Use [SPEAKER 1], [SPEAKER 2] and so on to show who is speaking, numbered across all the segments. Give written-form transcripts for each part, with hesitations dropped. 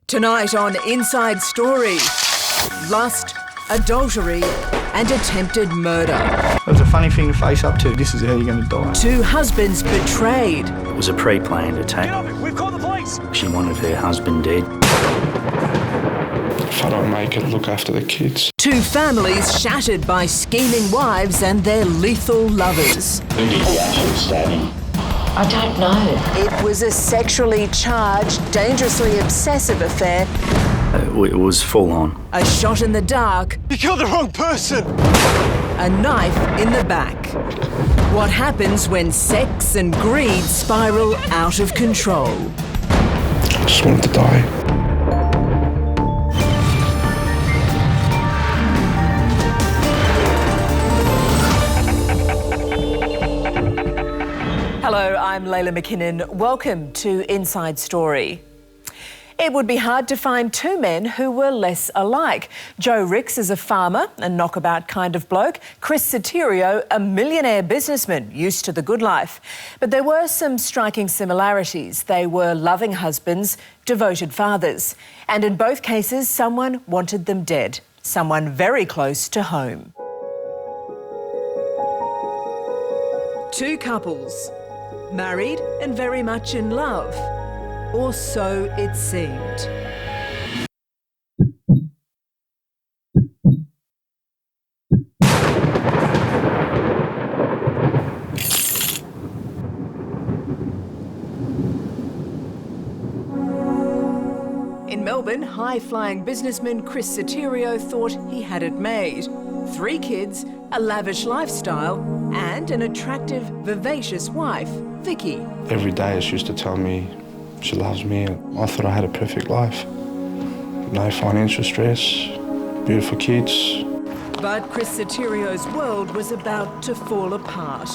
[SPEAKER 1] Tonight on Inside Story, lust, adultery and attempted murder.
[SPEAKER 2] It was a funny thing to face up to. This is how you're going to die.
[SPEAKER 1] Two husbands betrayed.
[SPEAKER 3] It was a pre-planned attack.
[SPEAKER 4] Get off it! We've called the police!
[SPEAKER 3] She wanted her husband dead.
[SPEAKER 5] If I don't make it, look after the kids.
[SPEAKER 1] Two families shattered by scheming wives and their lethal lovers.
[SPEAKER 6] Who did the actual stabbing?
[SPEAKER 7] I don't know.
[SPEAKER 1] It was a sexually charged, dangerously obsessive affair.
[SPEAKER 3] It was full on.
[SPEAKER 1] A shot in the dark.
[SPEAKER 4] You killed the wrong person!
[SPEAKER 1] A knife in the back. What happens when sex and greed spiral out of control?
[SPEAKER 5] I just wanted to die.
[SPEAKER 1] Hello, I'm Layla McKinnon. Welcome to Inside Story. It would be hard to find two men who were less alike. Joe Ricks is a farmer, a knockabout kind of bloke. Chris Soterio, a millionaire businessman used to the good life. But there were some striking similarities. They were loving husbands, devoted fathers. And in both cases, someone wanted them dead. Someone very close to home. Two couples, married and very much in love. Or so it seemed. In Melbourne, high-flying businessman Chris Soterio thought he had it made. 3 kids, a lavish lifestyle, and an attractive, vivacious wife, Vicky.
[SPEAKER 5] Every day she used to tell me she loves me. I thought I had a perfect life. No financial stress, beautiful kids.
[SPEAKER 1] But Chris Soterio's world was about to fall apart.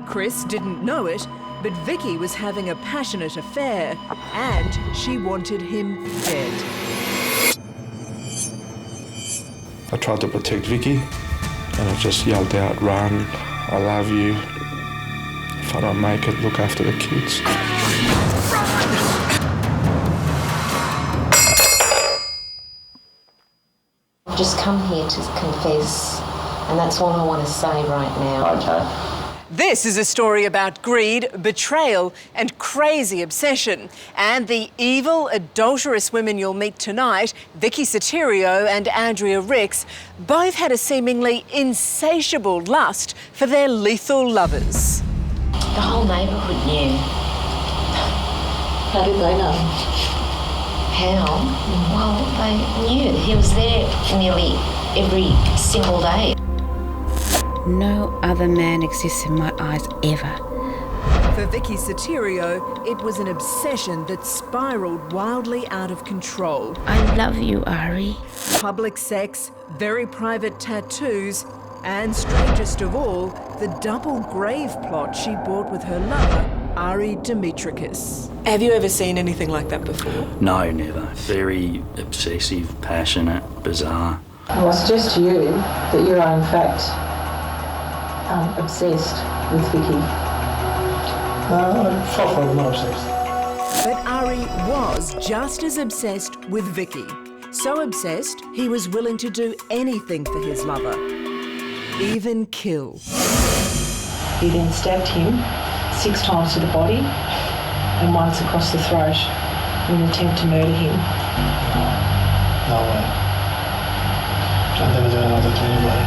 [SPEAKER 1] Chris didn't know it, but Vicky was having a passionate affair and she wanted him dead.
[SPEAKER 5] I tried to protect Vicky and I just yelled out, "Run, I love you. If I don't make it, look after the kids."
[SPEAKER 7] I've just come here to confess, and that's all I want to say right now.
[SPEAKER 6] Okay.
[SPEAKER 1] This is a story about greed, betrayal and crazy obsession. And the evil, adulterous women you'll meet tonight, Vicky Soterio and Andrea Ricks, both had a seemingly insatiable lust for their lethal lovers.
[SPEAKER 7] The whole neighbourhood knew.
[SPEAKER 8] How did they know?
[SPEAKER 7] How? Well, they knew. He was there nearly every single day.
[SPEAKER 9] No other man exists in my eyes ever.
[SPEAKER 1] For Vicky Soterio, it was an obsession that spiralled wildly out of control.
[SPEAKER 9] I love you, Ari.
[SPEAKER 1] Public sex, very private tattoos, and strangest of all, the double grave plot she bought with her lover, Ari Dimitrakis. Have you ever seen anything like that before?
[SPEAKER 3] No, never. Very obsessive, passionate, bizarre.
[SPEAKER 8] Well, I suggest to you that you are in fact obsessed with Vicky.
[SPEAKER 2] I'm not obsessed.
[SPEAKER 1] But Ari was just as obsessed with Vicky. So obsessed, he was willing to do anything for his lover. Even kill.
[SPEAKER 8] He then stabbed him 6 times to the body and once across the throat in an attempt to murder him.
[SPEAKER 2] No way. I'd never do another to anybody.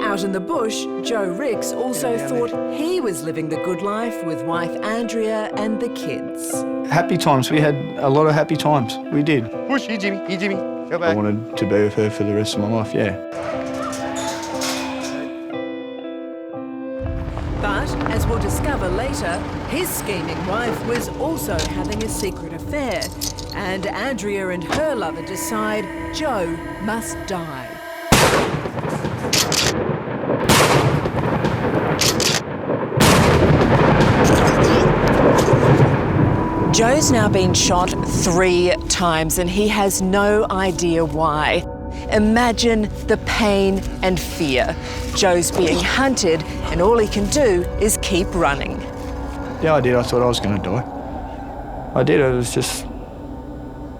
[SPEAKER 1] Out in the bush, Joe Ricks also thought he was living the good life with wife Andrea and the kids.
[SPEAKER 2] Happy times. We had a lot of happy times. We did.
[SPEAKER 4] Push, here, Jimmy. Here, Jimmy. Go
[SPEAKER 2] I
[SPEAKER 4] back.
[SPEAKER 2] wanted to be with her for the rest of my life, yeah.
[SPEAKER 1] But, as we'll discover later, his scheming wife was also having a secret affair. And Andrea and her lover decide Joe must die. Joe's now been shot 3 times and he has no idea why. Imagine the pain and fear. Joe's being hunted and all he can do is keep running.
[SPEAKER 2] Yeah, I did. I thought I was going to die.
[SPEAKER 10] I did. It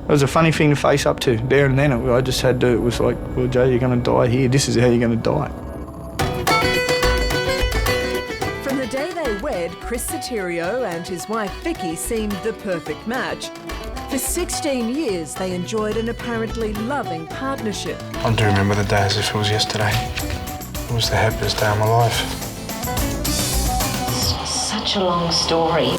[SPEAKER 10] was a funny thing to face up to. There and then, I just had to, it was like, well, Joe, you're going to die here. This is how you're going to die.
[SPEAKER 1] From the day they wed, Chris Soterio and his wife Vicky seemed the perfect match. For 16 years, they enjoyed an apparently loving partnership.
[SPEAKER 5] I do remember the day as if it was yesterday. It was the happiest day of my life.
[SPEAKER 7] Such a long story.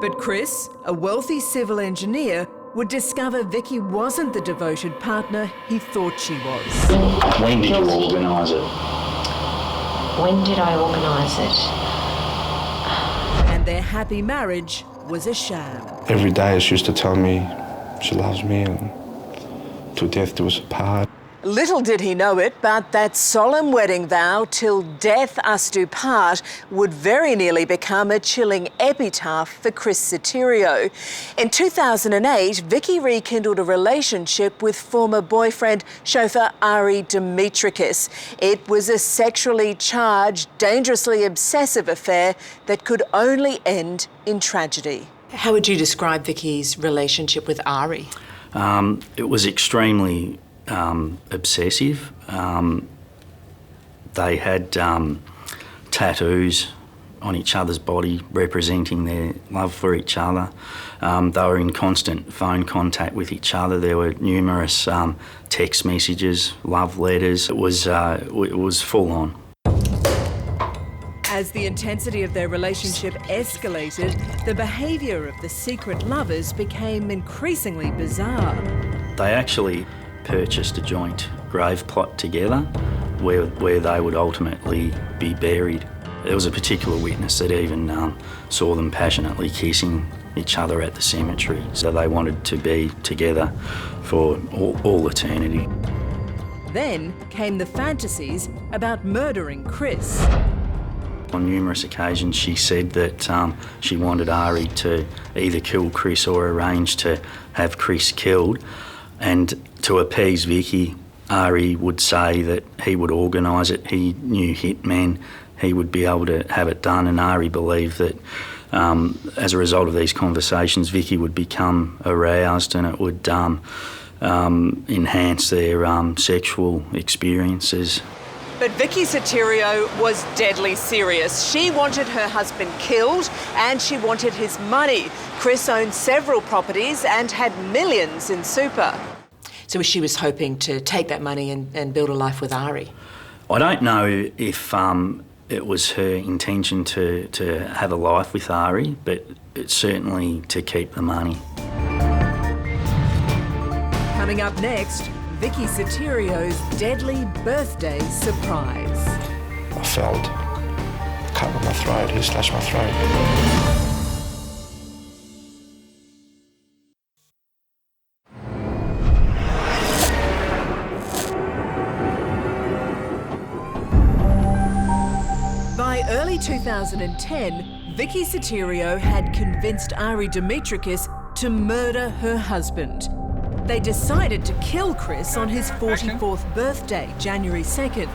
[SPEAKER 1] But Chris, a wealthy civil engineer, would discover Vicky wasn't the devoted partner he thought she was.
[SPEAKER 6] When did you organise it?
[SPEAKER 7] When did I organise it?
[SPEAKER 1] And their happy marriage was a sham.
[SPEAKER 5] Every day she used to tell me she loves me and to death do us apart.
[SPEAKER 1] Little did he know it, but that solemn wedding vow, till death us do part, would very nearly become a chilling epitaph for Chris Soterio. In 2008, Vicky rekindled a relationship with former boyfriend, chauffeur Ari Dimitrakis. It was a sexually charged, dangerously obsessive affair that could only end in tragedy. How would you describe Vicky's relationship with Ari?
[SPEAKER 3] It was extremely obsessive. They had tattoos on each other's body representing their love for each other. They were in constant phone contact with each other. There were numerous text messages, love letters. It was full on.
[SPEAKER 1] As the intensity of their relationship escalated, the behaviour of the secret lovers became increasingly bizarre.
[SPEAKER 3] They actually purchased a joint grave plot together where they would ultimately be buried. There was a particular witness that even saw them passionately kissing each other at the cemetery, so they wanted to be together for all eternity.
[SPEAKER 1] Then came the fantasies about murdering Chris.
[SPEAKER 3] On numerous occasions she said that she wanted Ari to either kill Chris or arrange to have Chris killed. And to appease Vicky, Ari would say that he would organise it. He knew hitmen. He would be able to have it done. And Ari believed that as a result of these conversations, Vicky would become aroused and it would enhance their sexual experiences.
[SPEAKER 1] But Vicky Soterio was deadly serious. She wanted her husband killed and she wanted his money. Chris owned several properties and had millions in super. So she was hoping to take that money and build a life with Ari?
[SPEAKER 3] I don't know if it was her intention to have a life with Ari, but it's certainly to keep the money.
[SPEAKER 1] Coming up next, Vicky Soterio's deadly birthday surprise.
[SPEAKER 5] I felt a cut in my throat. He slashed my throat.
[SPEAKER 1] By early 2010, Vicky Soterio had convinced Ari Dimitrakis to murder her husband. They decided to kill Chris on his 44th birthday, January 2nd.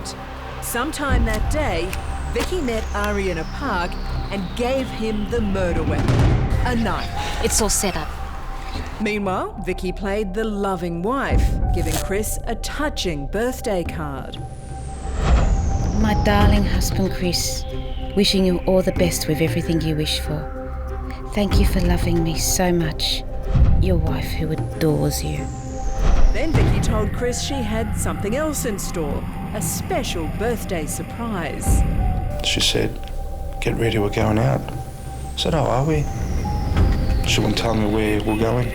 [SPEAKER 1] Sometime that day, Vicky met Ari in a park and gave him the murder weapon, a knife.
[SPEAKER 11] It's all set up.
[SPEAKER 1] Meanwhile, Vicky played the loving wife, giving Chris a touching birthday card.
[SPEAKER 9] My darling husband, Chris, wishing you all the best with everything you wish for. Thank you for loving me so much. Your wife who adores you.
[SPEAKER 1] Then Vicky told Chris she had something else in store, a special birthday surprise.
[SPEAKER 5] She said, "Get ready, we're going out." I said, "Oh, are we?" She wouldn't tell me where we're going.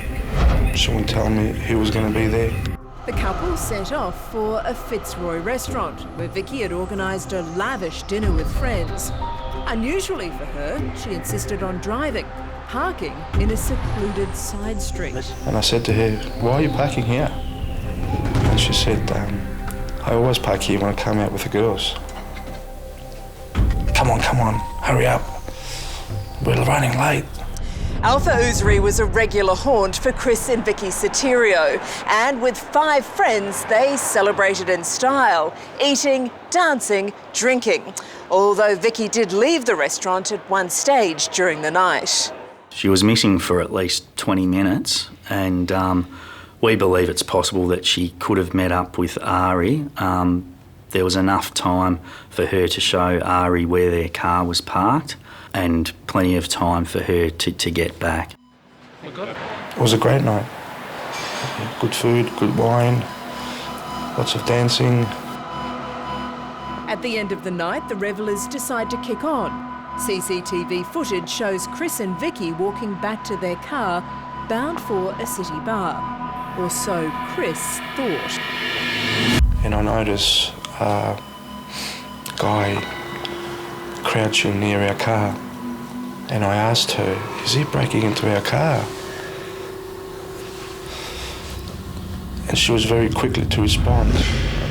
[SPEAKER 5] She wouldn't tell me who was going to be there.
[SPEAKER 1] The couple set off for a Fitzroy restaurant where Vicky had organised a lavish dinner with friends. Unusually for her, she insisted on driving, parking in a secluded side street.
[SPEAKER 5] And I said to her, "Why are you parking here?" And she said, "I always park here when I come out with the girls." Come on, hurry up. We're running late.
[SPEAKER 1] Alpha Oozary was a regular haunt for Chris and Vicky Soterio, and with 5 friends, they celebrated in style, eating, dancing, drinking. Although Vicky did leave the restaurant at one stage during the night.
[SPEAKER 3] She was missing for at least 20 minutes, and we believe it's possible that she could have met up with Ari. There was enough time for her to show Ari where their car was parked and plenty of time for her to get back.
[SPEAKER 5] It was a great night. Good food, good wine, lots of dancing.
[SPEAKER 1] At the end of the night, the revellers decide to kick on. CCTV footage shows Chris and Vicky walking back to their car, bound for a city bar. Or so Chris thought.
[SPEAKER 5] And I noticed a guy crouching near our car. And I asked her, is he breaking into our car? And she was very quickly to respond,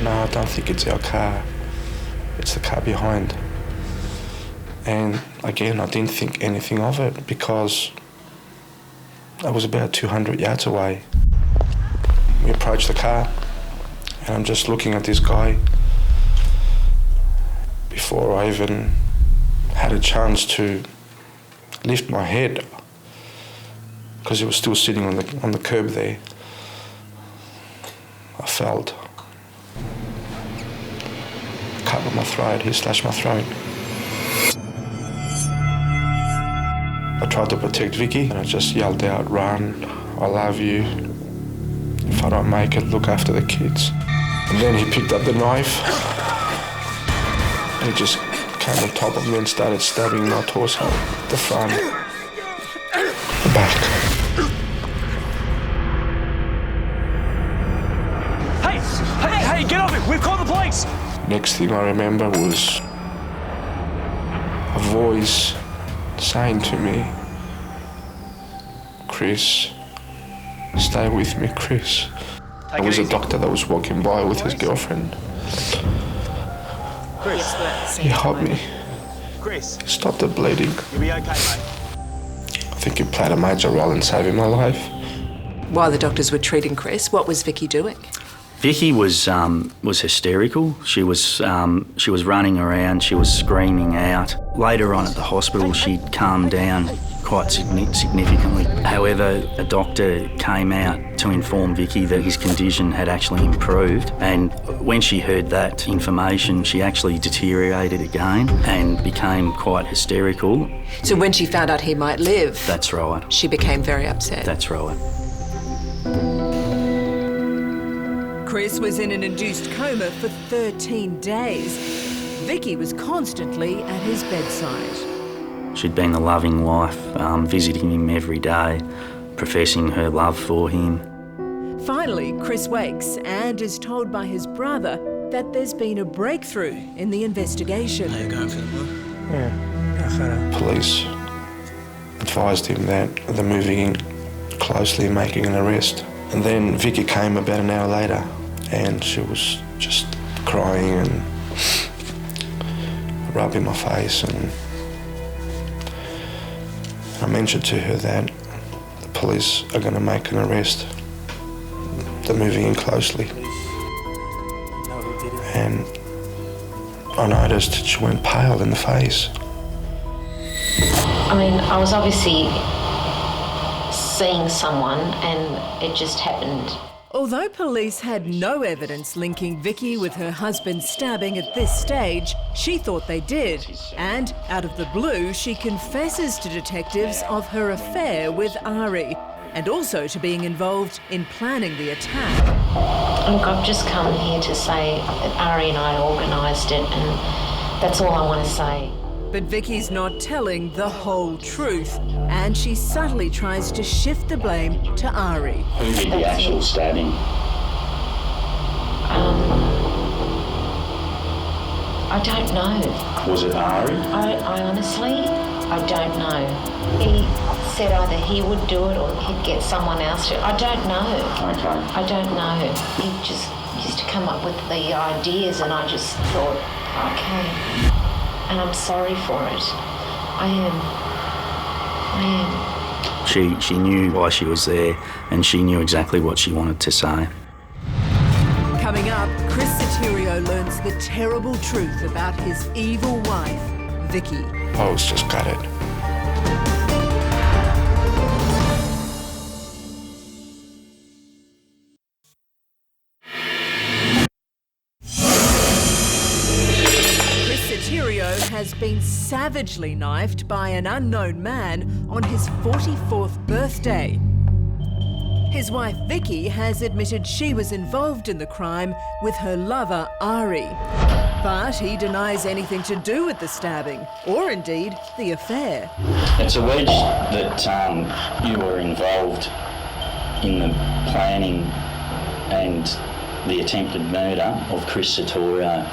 [SPEAKER 5] no, I don't think it's our car. It's the car behind. And again, I didn't think anything of it because I was about 200 yards away. We approached the car and I'm just looking at this guy before I even had a chance to lift my head because he was still sitting on the curb there. I felt a cut on my throat. He slashed my throat. I tried to protect Vicky and I just yelled out, run, I love you. If I don't make it, look after the kids. And then he picked up the knife and he just came on top of me and started stabbing my torso, the front, the back.
[SPEAKER 4] Hey, get off it! We've called the police!
[SPEAKER 5] Next thing I remember was a voice saying to me, Chris, stay with me, Chris. There was a doctor that was walking by with his girlfriend.
[SPEAKER 4] Chris.
[SPEAKER 5] He helped me.
[SPEAKER 4] Chris.
[SPEAKER 5] Stop the bleeding.
[SPEAKER 4] You'll be okay, mate.
[SPEAKER 5] I think he played a major role in saving my life.
[SPEAKER 1] While the doctors were treating Chris, what was Vicky doing?
[SPEAKER 3] Vicky was hysterical. She was running around. She was screaming out. Later on at the hospital, she'd calmed down quite significantly. However, a doctor came out to inform Vicky that his condition had actually improved, and when she heard that information, she actually deteriorated again and became quite hysterical.
[SPEAKER 1] So when she found out he might live...
[SPEAKER 3] That's right.
[SPEAKER 1] She became very upset.
[SPEAKER 3] That's right.
[SPEAKER 1] Chris was in an induced coma for 13 days. Vicky was constantly at his bedside.
[SPEAKER 3] She'd been a loving wife, visiting him every day, professing her love for him.
[SPEAKER 1] Finally, Chris wakes and is told by his brother that there's been a breakthrough in the investigation.
[SPEAKER 2] Are you going for the work? Yeah.
[SPEAKER 5] Police advised him that they're moving in closely, making an arrest. And then Vicky came about an hour later and she was just crying and rubbing my face, and I mentioned to her that the police are going to make an arrest. They're moving in closely. And I noticed that she went pale in the face.
[SPEAKER 7] I mean, I was obviously seeing someone and it just happened.
[SPEAKER 1] Although police had no evidence linking Vicky with her husband's stabbing at this stage, she thought they did. And out of the blue, she confesses to detectives of her affair with Ari, and also to being involved in planning the attack.
[SPEAKER 7] Look, I've just come here to say that Ari and I organised it, and that's all I want to say.
[SPEAKER 1] But Vicky's not telling the whole truth, and she subtly tries to shift the blame to Ari.
[SPEAKER 6] Who did the actual stabbing?
[SPEAKER 7] I don't know.
[SPEAKER 6] Was it Ari?
[SPEAKER 7] I honestly, I don't know. He said either he would do it or he'd get someone else to. I don't know.
[SPEAKER 6] Okay.
[SPEAKER 7] I don't know. He just used to come up with the ideas, and I just thought, okay. And I'm sorry for it. I am.
[SPEAKER 3] She knew why she was there, and she knew exactly what she wanted to say.
[SPEAKER 1] Coming up, Chris Soterio learns the terrible truth about his evil wife, Vicky.
[SPEAKER 5] I was just gutted.
[SPEAKER 1] has been savagely knifed by an unknown man on his 44th birthday. His wife Vicky has admitted she was involved in the crime with her lover Ari. But he denies anything to do with the stabbing, or indeed the affair.
[SPEAKER 3] It's alleged that you were involved in the planning and the attempted murder of Chris Sartorio.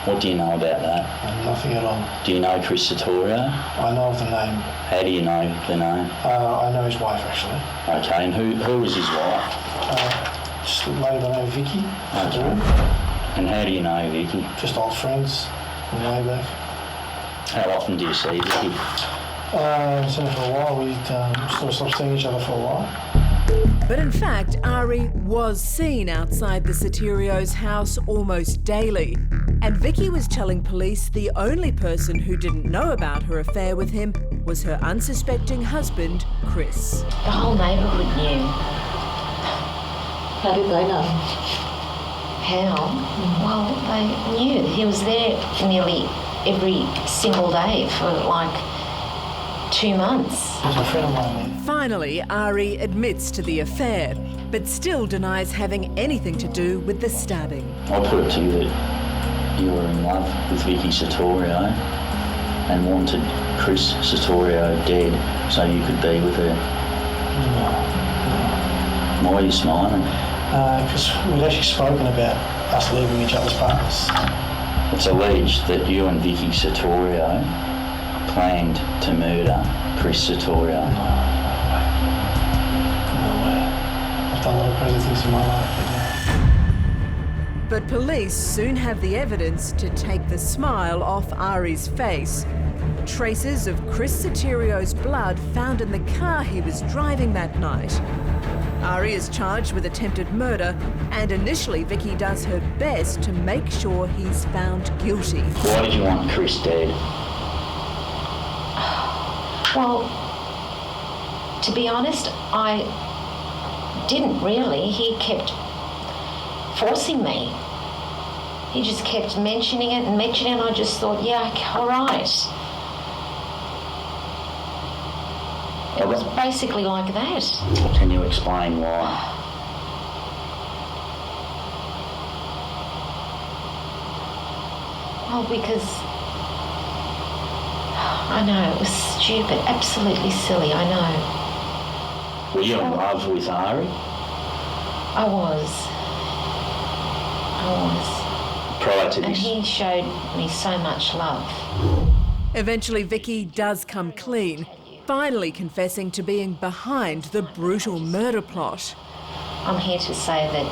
[SPEAKER 3] What do you know about that?
[SPEAKER 2] Nothing at all.
[SPEAKER 3] Do you know Chris Sartorio?
[SPEAKER 2] I know of the name.
[SPEAKER 3] How do you know the name?
[SPEAKER 2] I know his wife, actually.
[SPEAKER 3] Okay, and who was his wife?
[SPEAKER 2] Just a lady by the name of Vicky.
[SPEAKER 3] Okay. And how do you know Vicky?
[SPEAKER 2] Just old friends from way back.
[SPEAKER 3] How often do you see Vicky?
[SPEAKER 2] I've seen her for a while. We sort of stopped seeing each other for a while.
[SPEAKER 1] But in fact, Ari was seen outside the Soterios' house almost daily. And Vicky was telling police the only person who didn't know about her affair with him was her unsuspecting husband, Chris.
[SPEAKER 7] The whole neighbourhood knew.
[SPEAKER 8] How did they know?
[SPEAKER 7] How? Well, they knew. He was there nearly every single day for like 2 months.
[SPEAKER 2] There's a friend of mine there.
[SPEAKER 1] Finally, Ari admits to the affair, but still denies having anything to do with the stabbing.
[SPEAKER 3] I put it to you that you were in love with Vicky Sartorio and wanted Chris Sartorio dead so you could be with her.
[SPEAKER 2] No.
[SPEAKER 3] Why are you smiling?
[SPEAKER 2] Because we'd actually spoken about us leaving each other's partners.
[SPEAKER 3] It's alleged that you and Vicky Sartorio planned to murder Chris Sartorio.
[SPEAKER 2] No way. I've done a lot of crazy things in my life.
[SPEAKER 1] But police soon have the evidence to take the smile off Ari's face. Traces of Chris Soterio's blood found in the car he was driving that night. Ari is charged with attempted murder, and initially Vicky does her best to make sure he's found guilty.
[SPEAKER 3] Why did you want Chris dead?
[SPEAKER 7] Well, to be honest, I didn't really. He kept forcing me. He just kept mentioning it, and I just thought, yeah, all right. It was basically like that.
[SPEAKER 3] Can you explain why?
[SPEAKER 7] Well, because I know, it was stupid, absolutely silly, I know.
[SPEAKER 3] Were you in love with Ari?
[SPEAKER 7] I was.
[SPEAKER 3] Prior to
[SPEAKER 7] And
[SPEAKER 3] this?
[SPEAKER 7] he showed me so much love.
[SPEAKER 1] Eventually, Vicky does come clean, finally confessing to being behind the brutal murder plot.
[SPEAKER 7] I'm here to say that,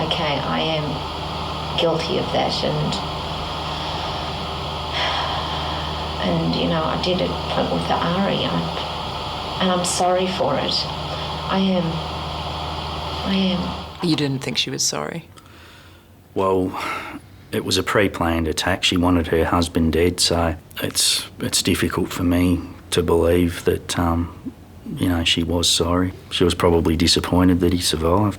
[SPEAKER 7] okay, I am guilty of that, and you know, I did it with the Ari, and I'm sorry for it. I am.
[SPEAKER 1] You didn't think she was sorry?
[SPEAKER 3] Well, it was a pre-planned attack. She wanted her husband dead, so it's difficult for me to believe that, you know, she was sorry. She was probably disappointed that he survived.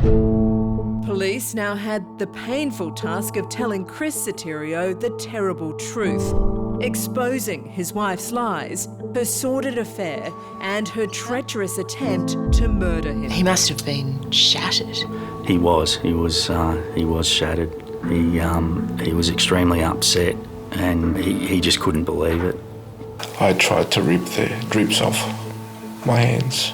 [SPEAKER 1] Police now had the painful task of telling Chris Soterio the terrible truth, exposing his wife's lies, her sordid affair, and her treacherous attempt to murder him.
[SPEAKER 11] He must have been shattered.
[SPEAKER 3] He was shattered. He was extremely upset, and he just couldn't believe it.
[SPEAKER 5] I tried to rip the drips off my hands.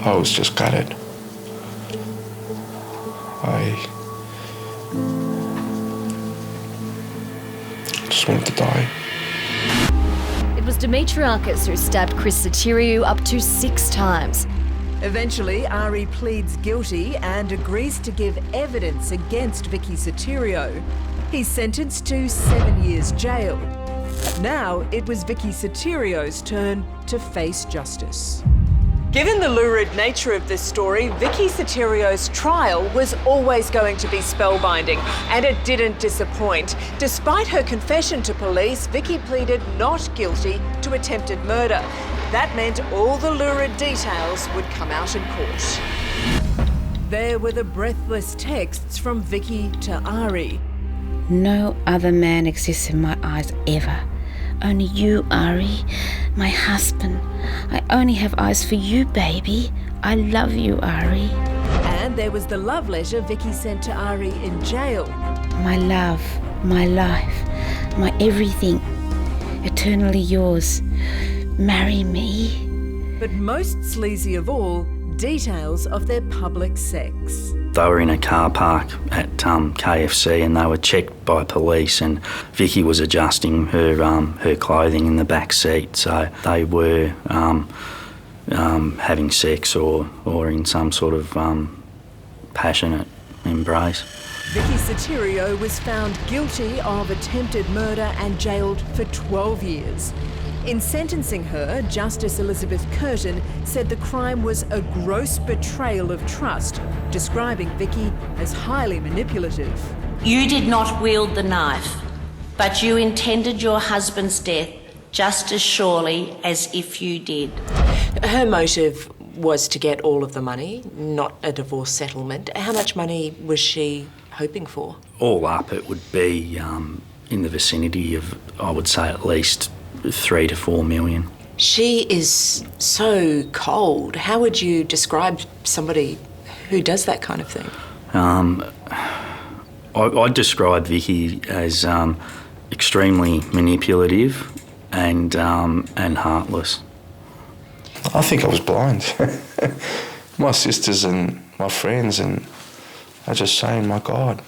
[SPEAKER 5] I was just gutted. I just wanted to die.
[SPEAKER 12] It was Dimitriakis who stabbed Chris Soterio up to 6 times.
[SPEAKER 1] Eventually, Ari pleads guilty and agrees to give evidence against Vicky Soterio. He's sentenced to 7 years jail. Now it was Vicky Soterio's turn to face justice. Given the lurid nature of this story, Vicky Soterio's trial was always going to be spellbinding, and it didn't disappoint. Despite her confession to police, Vicky pleaded not guilty to attempted murder. That meant all the lurid details would come out in court. There were the breathless texts from Vicky to Ari.
[SPEAKER 9] No other man exists in my eyes ever. Only you, Ari, my husband. I only have eyes for you, baby. I love you, Ari.
[SPEAKER 1] And there was the love letter Vicky sent to Ari in jail.
[SPEAKER 9] My love, my life, my everything. Eternally yours. Marry me.
[SPEAKER 1] But most sleazy of all, details of their public sex.
[SPEAKER 3] They were in a car park at KFC and they were checked by police, and Vicky was adjusting her clothing in the back seat, so they were having sex or in some sort of passionate embrace.
[SPEAKER 1] Vicky Sotirio was found guilty of attempted murder and jailed for 12 years. In sentencing her, Justice Elizabeth Curtin said the crime was a gross betrayal of trust, describing Vicky as highly manipulative.
[SPEAKER 13] You did not wield the knife, but you intended your husband's death just as surely as if you did.
[SPEAKER 11] Her motive was to get all of the money, not a divorce settlement. How much money was she hoping for?
[SPEAKER 3] All up, it would be in the vicinity of, I would say, at least 3 to 4 million.
[SPEAKER 11] She is so cold. How would you describe somebody who does that kind of thing?
[SPEAKER 3] I'd describe Vicky as extremely manipulative and heartless.
[SPEAKER 5] I think I was blind. My sisters and my friends and are just saying, my God,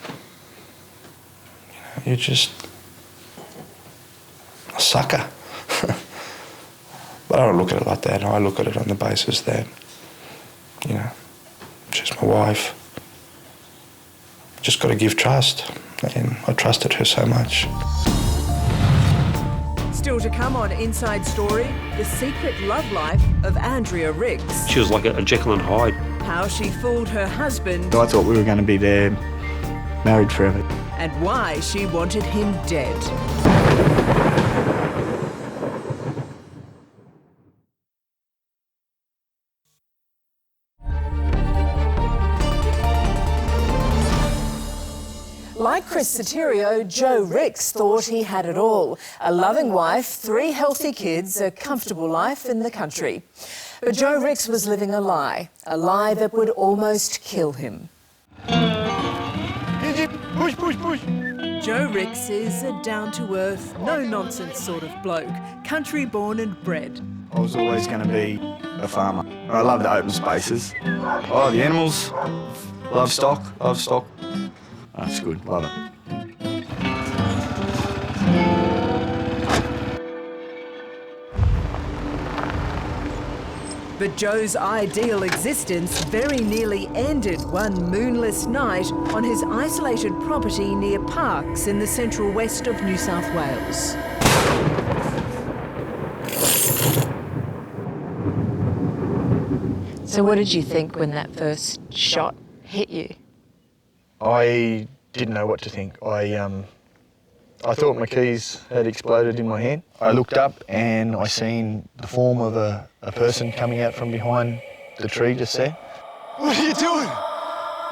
[SPEAKER 5] you're just a sucker. But I don't look at it like that. I look at it on the basis that, she's my wife. Just got to give trust, and I trusted her so much.
[SPEAKER 1] Still to come on Inside Story, the secret love life of Andrea Ricks.
[SPEAKER 4] She was like a Jekyll and Hyde.
[SPEAKER 1] How she fooled her husband.
[SPEAKER 10] I thought we were going to be there, married forever.
[SPEAKER 1] And why she wanted him dead. Like Chris Sotirio, Joe Ricks thought he had it all. A loving wife, 3 healthy kids, a comfortable life in the country. But Joe Ricks was living a lie that would almost kill him.
[SPEAKER 10] Push, push, push.
[SPEAKER 1] Joe Ricks is a down-to-earth, no-nonsense sort of bloke, country-born and bred.
[SPEAKER 10] I was always going to be a farmer. I love the open spaces. Oh, the animals, love stock. That's good, love it.
[SPEAKER 1] But Joe's ideal existence very nearly ended one moonless night on his isolated property near Parkes in the central west of New South Wales.
[SPEAKER 11] So what did you think when that first shot hit you?
[SPEAKER 10] I didn't know what to think. I thought my keys had exploded in my hand. I looked up and I seen the form of a person coming out from behind the tree just there.
[SPEAKER 14] What are you doing?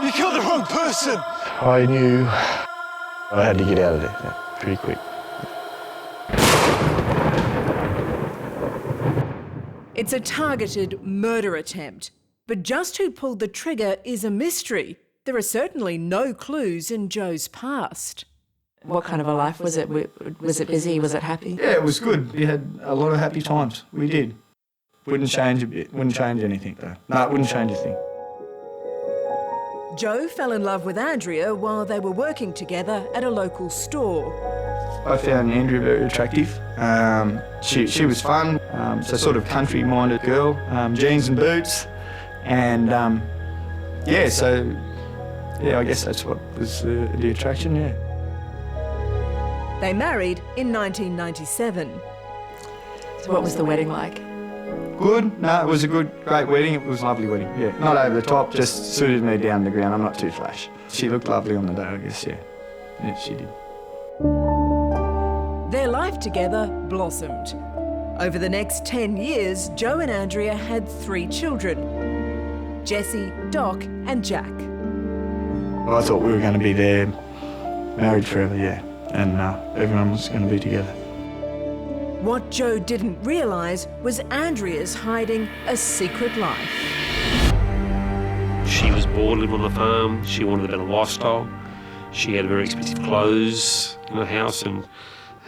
[SPEAKER 14] You killed the wrong person.
[SPEAKER 10] I knew I had to get out of there pretty quick.
[SPEAKER 1] It's a targeted murder attempt, but just who pulled the trigger is a mystery. There are certainly no clues in Joe's past.
[SPEAKER 11] What kind of a life was it? Was it busy? Was it happy?
[SPEAKER 10] Yeah, it was good. We had a lot of happy times. We did. Wouldn't change anything though. No, it wouldn't change a thing.
[SPEAKER 1] Joe fell in love with Andrea while they were working together at a local store.
[SPEAKER 10] I found Andrea very attractive. She was fun, so sort of country-minded girl, jeans and boots, and I guess that's what was the attraction, yeah.
[SPEAKER 1] They married in 1997.
[SPEAKER 11] So what was the wedding like?
[SPEAKER 10] Good. No, it was a great wedding. It was a lovely wedding, yeah. Not over the top, just suited me down the ground. I'm not too flash. She looked lovely on the day, I guess, yeah. Yeah, she did.
[SPEAKER 1] Their life together blossomed. Over the next 10 years, Joe and Andrea had 3 children. Jesse, Doc and Jack.
[SPEAKER 10] I thought we were going to be there, married forever, yeah, and everyone was going to be together.
[SPEAKER 1] What Joe didn't realise was Andrea's hiding a secret life.
[SPEAKER 15] She was bored, living on the farm. She wanted a better lifestyle. She had very expensive clothes in her house and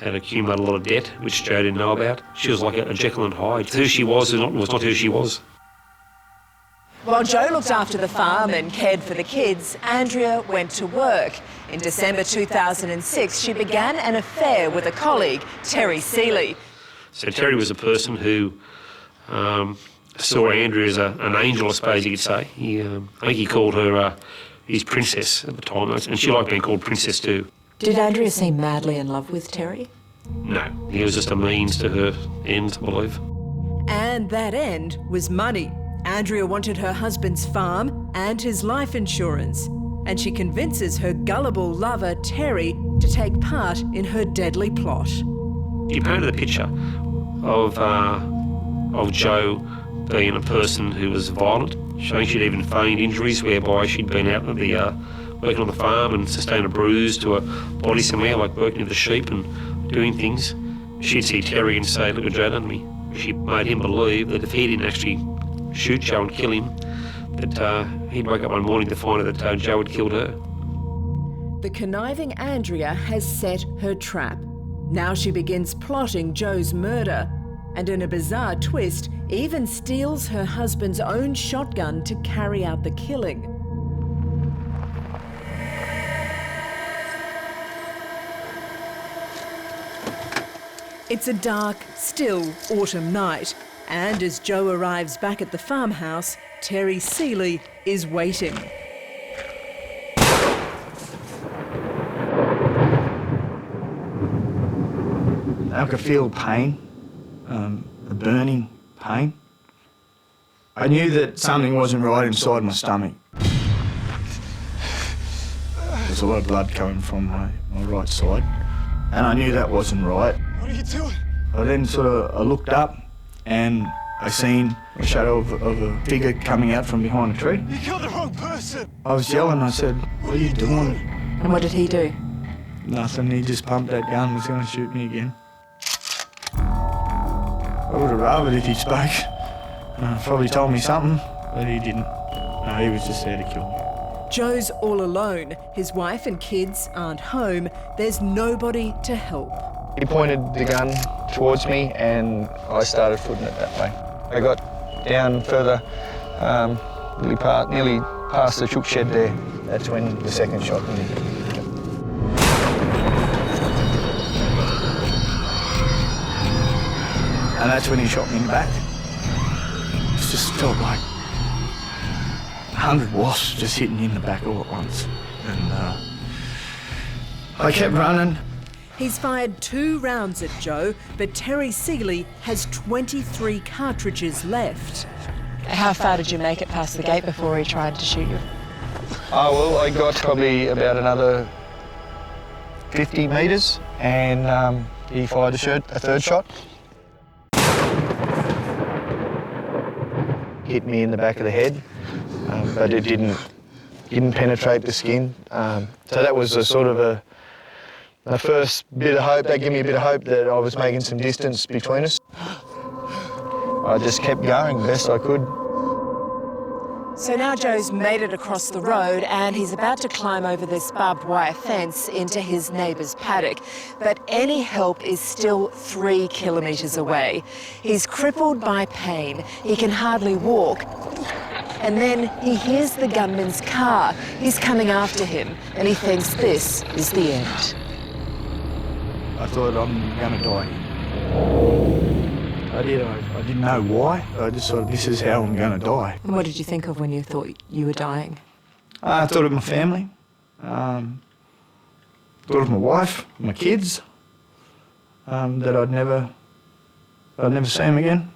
[SPEAKER 15] had accumulated a lot of debt, which Joe didn't know about. She was like a Jekyll and Hyde. Who she was not who she was.
[SPEAKER 1] While Joe looked after the farm and cared for the kids, Andrea went to work. In December 2006, she began an affair with a colleague, Terry Seeley.
[SPEAKER 15] So Terry was a person who saw Andrea as an angel, I suppose you could say. I think he called her his princess at the time, and she liked being called princess too.
[SPEAKER 11] Did Andrea seem madly in love with Terry?
[SPEAKER 15] No, he was just a means to her end, I believe.
[SPEAKER 1] And that end was money. Andrea wanted her husband's farm and his life insurance, and she convinces her gullible lover, Terry, to take part in her deadly plot.
[SPEAKER 15] She painted a picture of Joe being a person who was violent, showing she'd even feigned injuries whereby she'd been out working on the farm and sustained a bruise to her body somewhere, like working with the sheep and doing things. She'd see Terry and say, "Look what Joe done to me." She made him believe that if he didn't actually shoot Joe and kill him, that he'd wake up one morning to find out that Joe had killed her.
[SPEAKER 1] The conniving Andrea has set her trap. Now she begins plotting Joe's murder, and in a bizarre twist, even steals her husband's own shotgun to carry out the killing. It's a dark, still autumn night, and as Joe arrives back at the farmhouse, Terry Seeley is waiting.
[SPEAKER 10] I could feel pain, a burning pain. I knew that something wasn't right inside my stomach. There's a lot of blood coming from my right side, and I knew that wasn't right.
[SPEAKER 14] What are you doing?
[SPEAKER 10] I then I looked up and I seen a shadow of a figure coming out from behind a tree.
[SPEAKER 14] You killed the wrong person.
[SPEAKER 10] I was yelling, I said, "What are you doing?"
[SPEAKER 11] And what did he do?
[SPEAKER 10] Nothing, he just pumped that gun and was going to shoot me again. I would have rather if he spoke. Probably told me something, but he didn't. No, he was just there to kill me.
[SPEAKER 1] Joe's all alone. His wife and kids aren't home. There's nobody to help.
[SPEAKER 10] He pointed the gun towards me and I started footing it that way. I got down further, nearly past the chook shed there. That's when the second shot went in. And that's when he shot me in the back. It just felt like 100 wasps just hitting me in the back all at once. And I kept running.
[SPEAKER 1] He's fired 2 rounds at Joe, but Terry Seeley has 23 cartridges left.
[SPEAKER 11] How far did you make it past the gate before he tried to shoot you?
[SPEAKER 10] Oh, well, I got probably about another 50 metres and he fired a third shot. Hit me in the back of the head, but it didn't penetrate the skin. So that was a sort of a first bit of hope. That gave me a bit of hope that I was making some distance between us. I just kept going best I could.
[SPEAKER 11] So now Joe's made it across the road and he's about to climb over this barbed wire fence into his neighbour's paddock. But any help is still 3 kilometres away. He's crippled by pain. He can hardly walk. And then he hears the gunman's car. He's coming after him and he thinks this is the end.
[SPEAKER 10] I thought I'm going to die. I didn't know why. I just thought this is how I'm going to die.
[SPEAKER 11] And what did you think of when you thought you were dying?
[SPEAKER 10] I thought of my family. Thought of my wife, my kids. That I'd never see them again.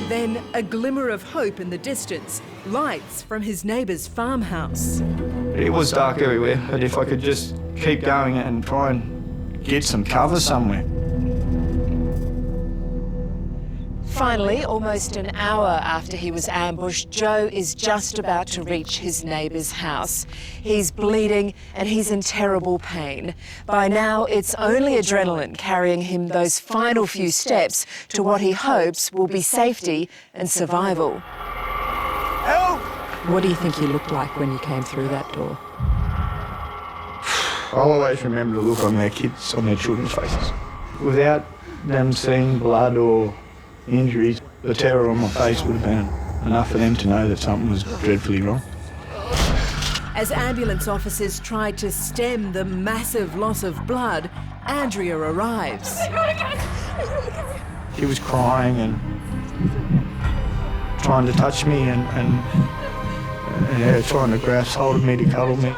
[SPEAKER 1] Then a glimmer of hope in the distance, lights from his neighbour's farmhouse.
[SPEAKER 10] It was dark everywhere, but if I could just keep going and try and get some cover somewhere.
[SPEAKER 11] Finally, almost an hour after he was ambushed, Joe is just about to reach his neighbour's house. He's bleeding and he's in terrible pain. By now, it's only adrenaline carrying him those final few steps to what he hopes will be safety and survival.
[SPEAKER 14] Help!
[SPEAKER 11] What do you think you looked like when you came through that door?
[SPEAKER 10] I'll always remember the look on their kids, on their children's faces. Without them seeing blood or injuries, the terror on my face would have been enough for them to know that something was dreadfully wrong.
[SPEAKER 11] As ambulance officers tried to stem the massive loss of blood, Andrea arrives.
[SPEAKER 10] She was crying and trying to touch me and trying to grasp hold of me to cuddle me.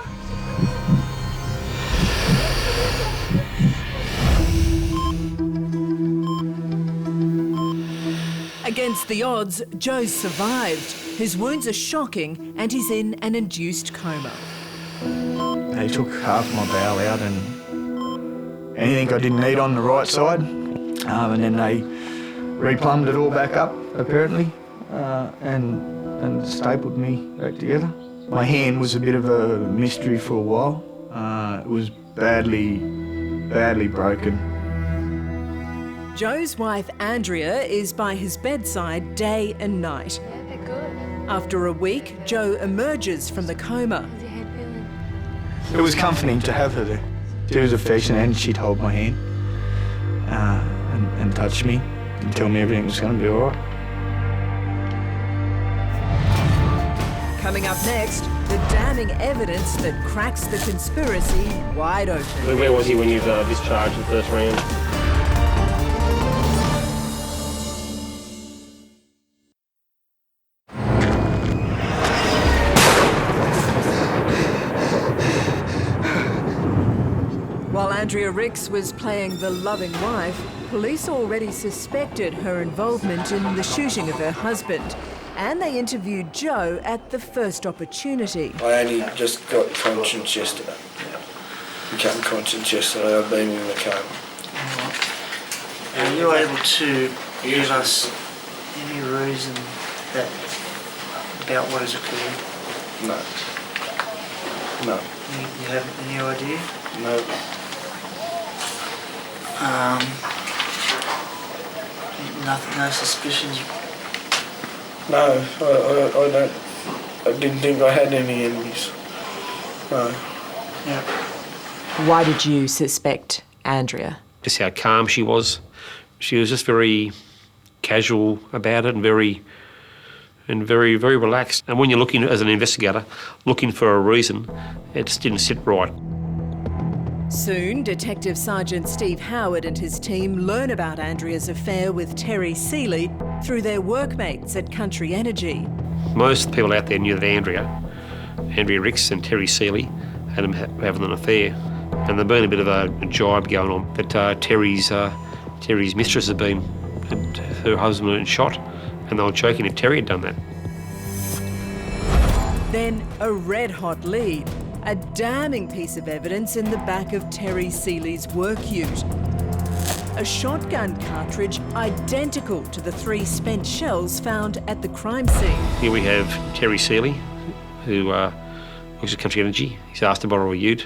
[SPEAKER 11] Against the odds, Joe survived. His wounds are shocking and he's in an induced coma.
[SPEAKER 10] They took half my bowel out and anything I didn't eat on the right side, and then they replumbed it all back up, apparently, and stapled me back together. My hand was a bit of a mystery for a while. It was badly broken.
[SPEAKER 11] Joe's wife, Andrea, is by his bedside day and night.
[SPEAKER 16] Yeah, they're good.
[SPEAKER 11] After a week, Joe emerges from the coma.
[SPEAKER 10] It was comforting to have her there. She was affectionate and she'd hold my hand and touch me and tell me everything was going to be all right.
[SPEAKER 11] Coming up next, the damning evidence that cracks the conspiracy wide open.
[SPEAKER 15] Where was he when you discharged the first round?
[SPEAKER 11] While Andrea Ricks was playing the loving wife, police already suspected her involvement in the shooting of her husband, and they interviewed Joe at the first opportunity.
[SPEAKER 17] I only just got conscious yesterday. Became conscious yesterday. I've been in the coma.
[SPEAKER 18] Are you able to give us any reason about what has occurred?
[SPEAKER 17] No. No.
[SPEAKER 18] You have any idea?
[SPEAKER 17] No.
[SPEAKER 18] Nothing, no suspicions?
[SPEAKER 17] No, I don't. I didn't think I had any enemies. No.
[SPEAKER 18] Yeah.
[SPEAKER 11] Why did you suspect Andrea?
[SPEAKER 15] Just how calm she was. She was just very casual about it and very, very relaxed. And when you're looking, as an investigator, looking for a reason, it just didn't sit right.
[SPEAKER 11] Soon, Detective Sergeant Steve Howard and his team learn about Andrea's affair with Terry Seeley through their workmates at Country Energy.
[SPEAKER 15] Most people out there knew that Andrea Ricks and Terry Seeley had them having an affair. And there'd been a bit of a jibe going on that Terry's mistress had been, and her husband had been shot, and they were joking if Terry had done that.
[SPEAKER 11] Then a red-hot lead. A damning piece of evidence in the back of Terry Seeley's work ute. A shotgun cartridge identical to the 3 spent shells found at the crime scene.
[SPEAKER 15] Here we have Terry Seeley, who works at Country Energy. He's asked to borrow a ute.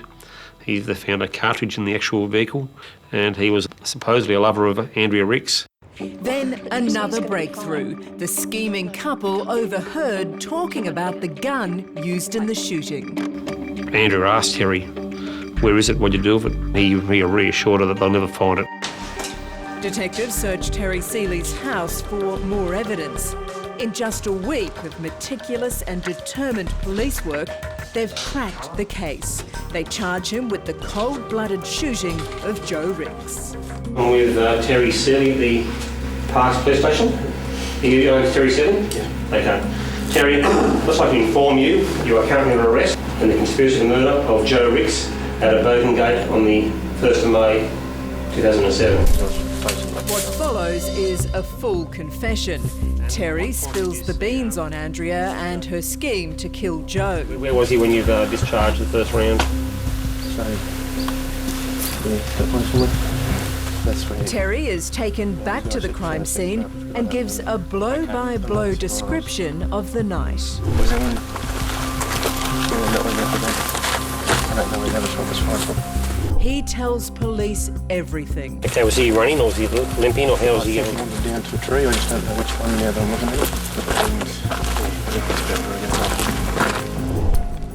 [SPEAKER 15] They found a cartridge in the actual vehicle, and he was supposedly a lover of Andrea Ricks.
[SPEAKER 11] Then another breakthrough. The scheming couple overheard talking about the gun used in the shooting.
[SPEAKER 15] Andrea asked Terry, "Where is it? What'd you do with it?" He reassured her that they'll never find it.
[SPEAKER 11] Detectives searched Terry Seeley's house for more evidence. In just a week of meticulous and determined police work, they've cracked the case. They charge him with the cold-blooded shooting of Joe Ricks.
[SPEAKER 15] I'm with Terry Seeley, the Parks Police Station. Are you going to Terry Seeley? Yeah. Okay. Terry, I'd just like to inform you, you are currently under arrest in the conspiracy to murder of Joe Ricks at a voting gate on the 1st of May 2007.
[SPEAKER 11] What follows is a full confession. Terry spills the beans on Andrea and her scheme to kill Joe.
[SPEAKER 15] Where was he when you discharged the first round?
[SPEAKER 2] So, yeah, that one somewhere. That's
[SPEAKER 11] Terry is taken back to the crime scene and gives a blow-by-blow description of the night. He tells police everything.
[SPEAKER 15] Okay, was he running or was he limping or how was he going?
[SPEAKER 2] Down to a tree, I just don't know which one now I'm looking at.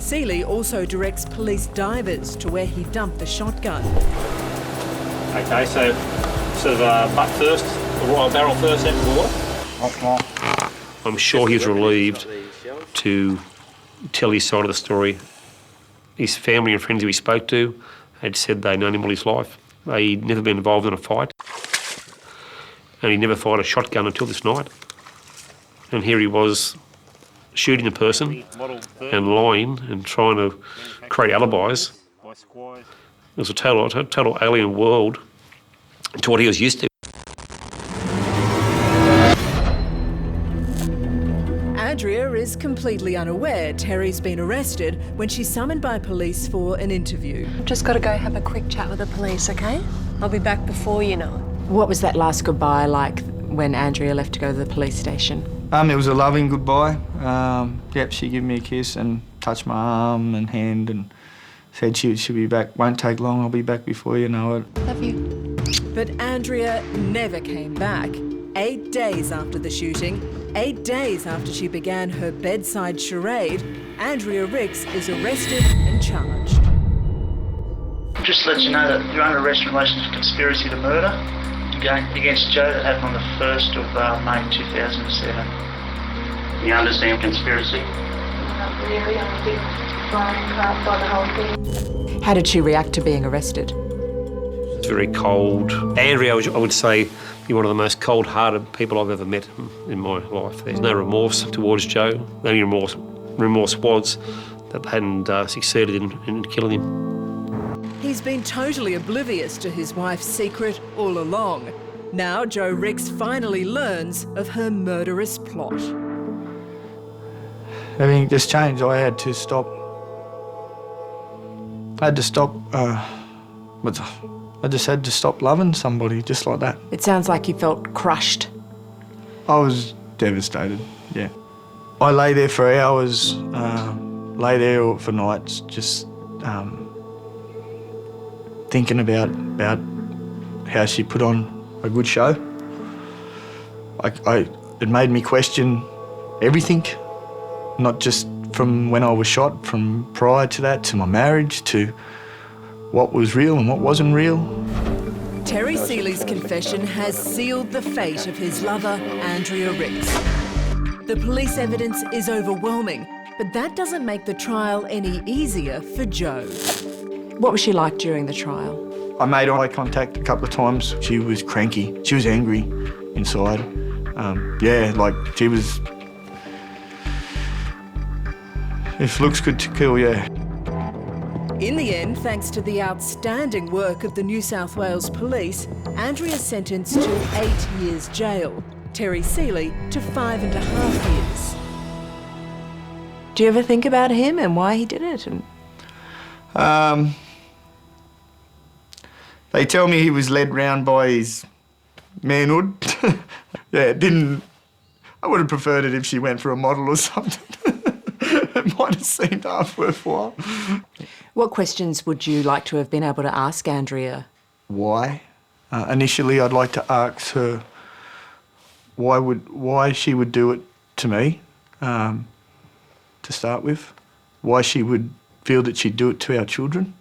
[SPEAKER 11] Seeley also directs police divers to where he dumped the shotgun.
[SPEAKER 15] Okay, so sort of butt first, or barrel first out of the water? I'm sure he was relieved to tell his side of the story. His family and friends who he spoke to had said they'd known him all his life. He'd never been involved in a fight, and he never fired a shotgun until this night. And here he was shooting a person and lying and trying to create alibis. It was a total alien world to what he was used to.
[SPEAKER 11] Andrea is completely unaware Terry's been arrested when she's summoned by police for an interview.
[SPEAKER 16] I've just got to go have a quick chat with the police, okay? I'll be back before you know it.
[SPEAKER 1] What was that last goodbye like when Andrea left to go to the police station?
[SPEAKER 10] It was a loving goodbye. Yep, she gave me a kiss and touched my arm and hand and said she'll be back. Won't take long, I'll be back before you know it.
[SPEAKER 16] Love you.
[SPEAKER 11] But Andrea never came back. 8 days after the shooting, 8 days after she began her bedside charade, Andrea Ricks is arrested and charged.
[SPEAKER 18] Just to let you know that you're under arrest in relation to conspiracy to murder against Joe that happened on the 1st of May 2007.
[SPEAKER 6] You understand conspiracy?
[SPEAKER 16] Not really, I'm a bit thrown apart by the whole thing.
[SPEAKER 1] How did she react to being arrested?
[SPEAKER 15] It's very cold. Andrea, I would say, you're one of the most cold-hearted people I've ever met in my life. There's no remorse towards Joe. The only remorse was that they hadn't succeeded in killing him.
[SPEAKER 11] He's been totally oblivious to his wife's secret all along. Now Joe Ricks finally learns of her murderous plot.
[SPEAKER 10] Everything just changed. I had to stop. I just had to stop loving somebody just like that.
[SPEAKER 1] It sounds like you felt crushed.
[SPEAKER 10] I was devastated, yeah. I lay there for hours, lay there for nights, just thinking about how she put on a good show. It made me question everything, not just from when I was shot, from prior to that, to my marriage, to what was real and what wasn't real.
[SPEAKER 11] Terry Seeley's confession has sealed the fate of his lover, Andrea Ricks. The police evidence is overwhelming, but that doesn't make the trial any easier for Joe.
[SPEAKER 1] What was she like during the trial?
[SPEAKER 10] I made eye contact a couple of times. She was cranky. She was angry inside. She was... If looks could kill, yeah.
[SPEAKER 11] In the end, thanks to the outstanding work of the New South Wales Police, Andrea sentenced to 8 years jail, Terry Seeley to 5.5 years.
[SPEAKER 1] Do you ever think about him and why he did it?
[SPEAKER 10] They tell me he was led round by his manhood. I would have preferred it if she went for a model or something. It might have seemed half worthwhile.
[SPEAKER 1] What questions would you like to have been able to ask Andrea?
[SPEAKER 10] Why? Initially, I'd like to ask her why she would do it to me, to start with. Why she would feel that she'd do it to our children.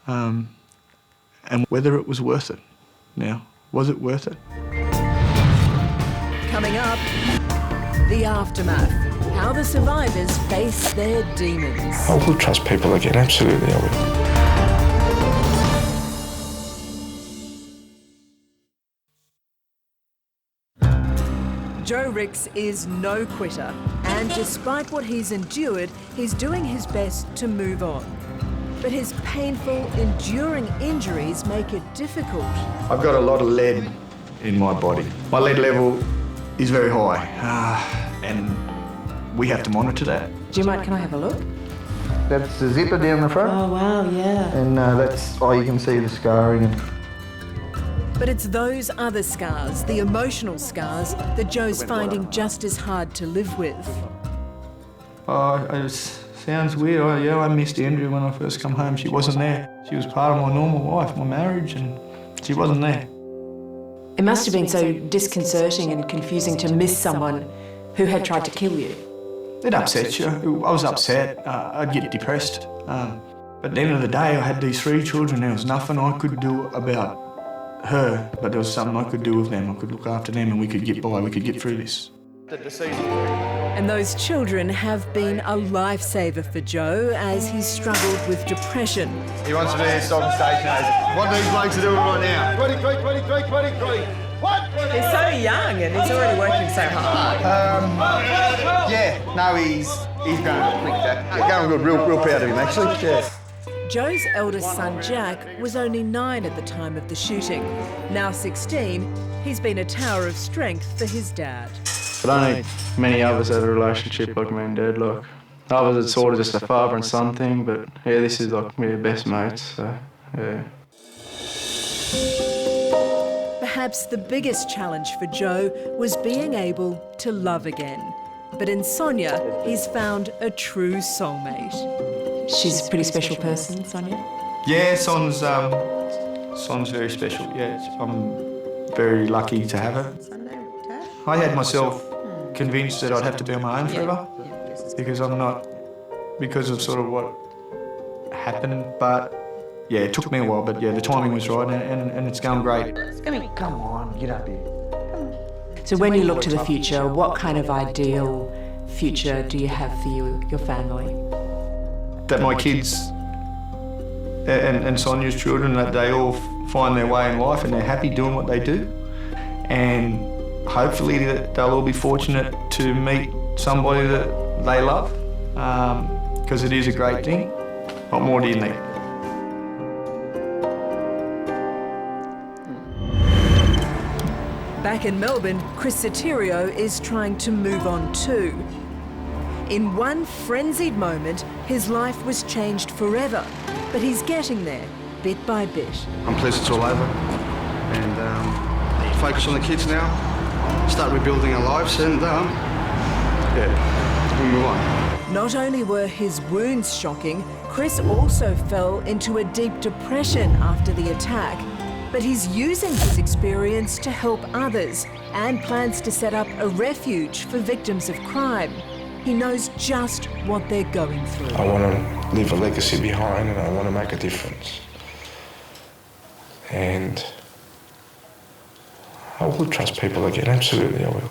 [SPEAKER 10] And whether it was worth it. Now, was it worth it?
[SPEAKER 11] Coming up, the aftermath. How the survivors face their demons.
[SPEAKER 5] I will trust people again, absolutely I
[SPEAKER 11] will. Joe Ricks is no quitter, and despite what he's endured, he's doing his best to move on. But his painful, enduring injuries make it difficult.
[SPEAKER 10] I've got a lot of lead in my body. My lead level is very high, and we have to monitor that.
[SPEAKER 1] Do you mind, can I have a look?
[SPEAKER 10] That's the zipper down the front.
[SPEAKER 1] Oh, wow, yeah.
[SPEAKER 10] And that's, you can see the scarring.
[SPEAKER 1] But it's those other scars, the emotional scars, that Joe's finding just as hard to live with.
[SPEAKER 10] It sounds weird. I missed Andrea when I first come home. She wasn't there. She was part of my normal life, my marriage, and she wasn't there.
[SPEAKER 11] It must have been so disconcerting and confusing to miss someone who had tried to kill you.
[SPEAKER 10] It upsets you. I was upset. I'd get depressed. But at the end of the day, I had these 3 children. There was nothing I could do about her, but there was something I could do with them. I could look after them and we could get by, we could get through this.
[SPEAKER 1] And those children have been a lifesaver for Joe as he's struggled with depression.
[SPEAKER 19] He wants to be a stock station agent. What are these blokes are doing right now? What?
[SPEAKER 11] He's so young and he's already working so hard.
[SPEAKER 19] He's going quick, Jack. Going good, real proud of him actually. Yeah.
[SPEAKER 1] Joe's eldest son, Jack, was only 9 at the time of the shooting. Now 16, he's been a tower of strength for his dad.
[SPEAKER 10] I don't think many of us had a relationship like me and Dad. Like, others, it's sort of just a father and son thing, but yeah, this is like we're best mates, so yeah.
[SPEAKER 1] Perhaps the biggest challenge for Joe was being able to love again. But in Sonia, he's found a true soulmate.
[SPEAKER 11] She's a pretty special person, Sonia.
[SPEAKER 10] Yeah, Son's very special. Yeah, I'm very lucky to have her. I had myself convinced that I'd have to be on my own forever because of sort of what happened. But yeah, it took me a while. But yeah, the timing was right, and it's going great.
[SPEAKER 11] Come on, get up here. So when you look to the future, what kind of ideal future do you have for your family?
[SPEAKER 10] That my kids and Sonia's children, that they all find their way in life and they're happy doing what they do. And hopefully they'll all be fortunate to meet somebody that they love, because it is a great thing. What more do you need?
[SPEAKER 1] Back in Melbourne, Chris Sotirio is trying to move on too. In one frenzied moment, his life was changed forever, but he's getting there, bit by bit.
[SPEAKER 19] I'm pleased it's all over, and focus on the kids now, start rebuilding our lives, and we move on.
[SPEAKER 1] Not only were his wounds shocking, Chris also fell into a deep depression after the attack. But he's using his experience to help others and plans to set up a refuge for victims of crime. He knows just what they're going through.
[SPEAKER 5] I want to leave a legacy behind and I want to make a difference. And I will trust people again, absolutely I will.